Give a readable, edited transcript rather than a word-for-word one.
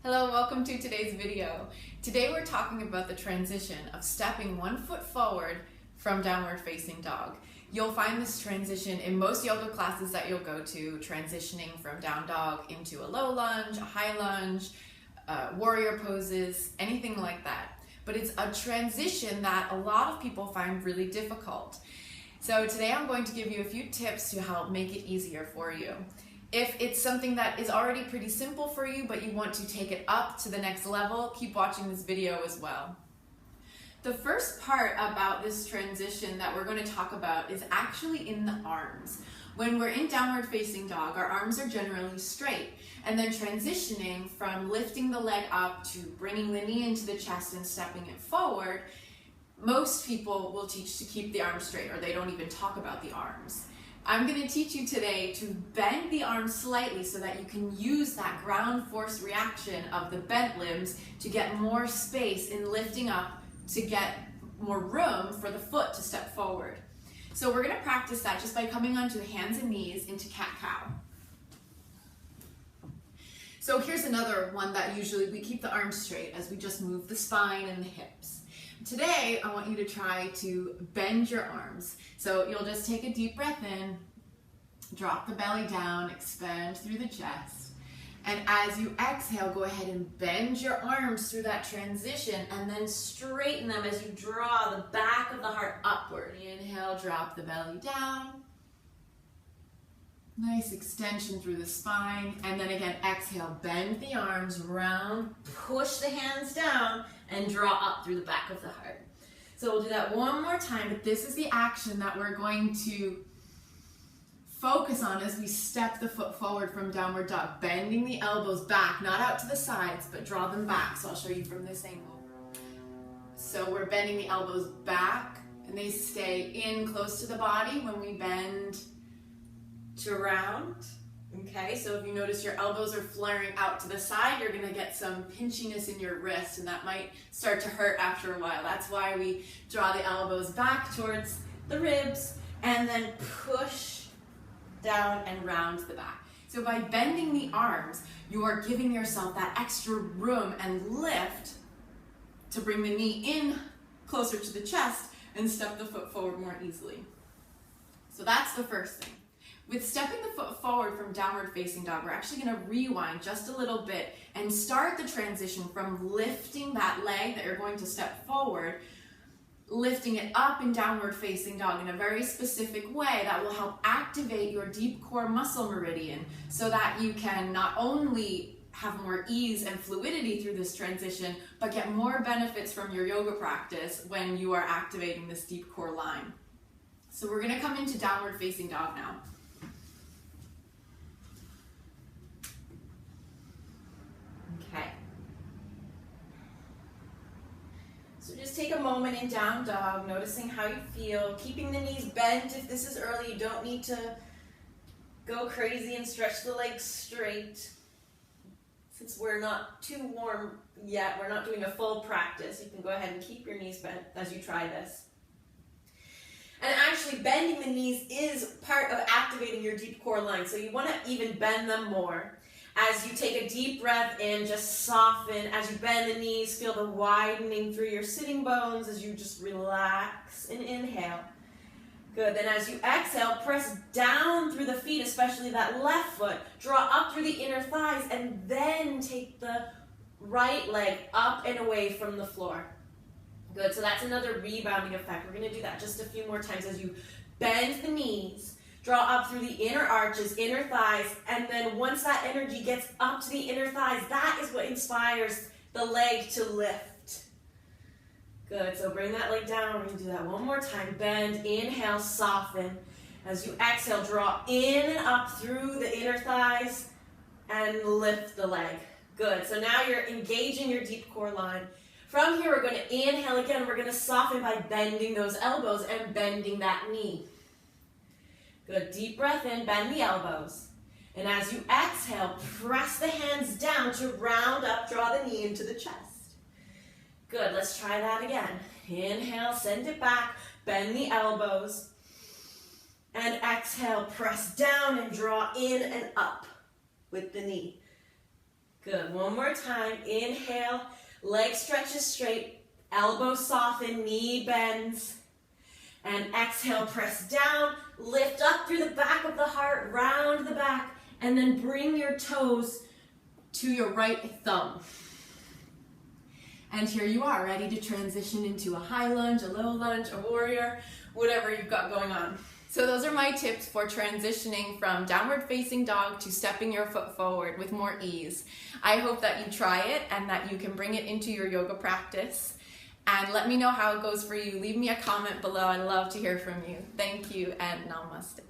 Hello, welcome to today's video. Today we're talking about the transition of stepping 1 foot forward from downward facing dog. You'll find this transition in most yoga classes that you'll go to, transitioning from down dog into a low lunge, a high lunge, warrior poses, anything like that. But it's a transition that a lot of people find really difficult. So today I'm going to give you a few tips to help make it easier for you. If it's something that is already pretty simple for you, but you want to take it up to the next level, keep watching this video as well. The first part about this transition that we're going to talk about is actually in the arms. When we're in downward facing dog, our arms are generally straight, and then transitioning from lifting the leg up to bringing the knee into the chest and stepping it forward, most people will teach to keep the arms straight, or they don't even talk about the arms. I'm going to teach you today to bend the arms slightly so that you can use that ground force reaction of the bent limbs to get more space in lifting up to get more room for the foot to step forward. So we're going to practice that just by coming onto the hands and knees into cat-cow. So here's another one that usually we keep the arms straight as we just move the spine and the hips. Today, I want you to try to bend your arms. So you'll just take a deep breath in, drop the belly down, expand through the chest. And as you exhale, go ahead and bend your arms through that transition and then straighten them as you draw the back of the heart upward. Inhale, drop the belly down. Nice extension through the spine. And then again, exhale, bend the arms, round, push the hands down, and draw up through the back of the heart. So we'll do that one more time, but this is the action that we're going to focus on as we step the foot forward from downward dog, bending the elbows back, not out to the sides, but draw them back. So I'll show you from this angle. So we're bending the elbows back, and they stay in close to the body when we bend to round. Okay, so if you notice your elbows are flaring out to the side, you're going to get some pinchiness in your wrist, and that might start to hurt after a while. That's why we draw the elbows back towards the ribs and then push down and round the back. So by bending the arms, you are giving yourself that extra room and lift to bring the knee in closer to the chest and step the foot forward more easily. So that's the first thing. With stepping the foot forward from downward facing dog, we're actually going to rewind just a little bit and start the transition from lifting that leg that you're going to step forward, lifting it up in downward facing dog in a very specific way that will help activate your deep core muscle meridian so that you can not only have more ease and fluidity through this transition, but get more benefits from your yoga practice when you are activating this deep core line. So we're going to come into downward facing dog now. Just take a moment in down dog, noticing how you feel, keeping the knees bent. If this is early, you don't need to go crazy and stretch the legs straight. Since we're not too warm yet, we're not doing a full practice, you can go ahead and keep your knees bent as you try this. And actually, bending the knees is part of activating your deep core line, so you want to even bend them more. As you take a deep breath in, just soften. As you bend the knees, feel the widening through your sitting bones as you just relax and inhale. Good. Then as you exhale, press down through the feet, especially that left foot. Draw up through the inner thighs, and then take the right leg up and away from the floor. Good. So that's another rebounding effect. We're going to do that just a few more times as you bend the knees. Draw up through the inner arches, inner thighs, and then once that energy gets up to the inner thighs, that is what inspires the leg to lift. Good, so bring that leg down. We're going to do that one more time. Bend, inhale, soften. As you exhale, draw in and up through the inner thighs and lift the leg. Good, so now you're engaging your deep core line. From here, we're going to inhale again. We're going to soften by bending those elbows and bending that knee. Good, deep breath in, bend the elbows. And as you exhale, press the hands down to round up, draw the knee into the chest. Good, let's try that again. Inhale, send it back, bend the elbows. And exhale, press down and draw in and up with the knee. Good, one more time. Inhale, leg stretches straight, elbow soften, knee bends. And exhale, press down, lift up through the back of the heart, round the back, and then bring your toes to your right thumb. And here you are, ready to transition into a high lunge, a low lunge, a warrior, whatever you've got going on. So those are my tips for transitioning from downward facing dog to stepping your foot forward with more ease. I hope that you try it and that you can bring it into your yoga practice. And let me know how it goes for you. Leave me a comment below. I'd love to hear from you. Thank you and namaste.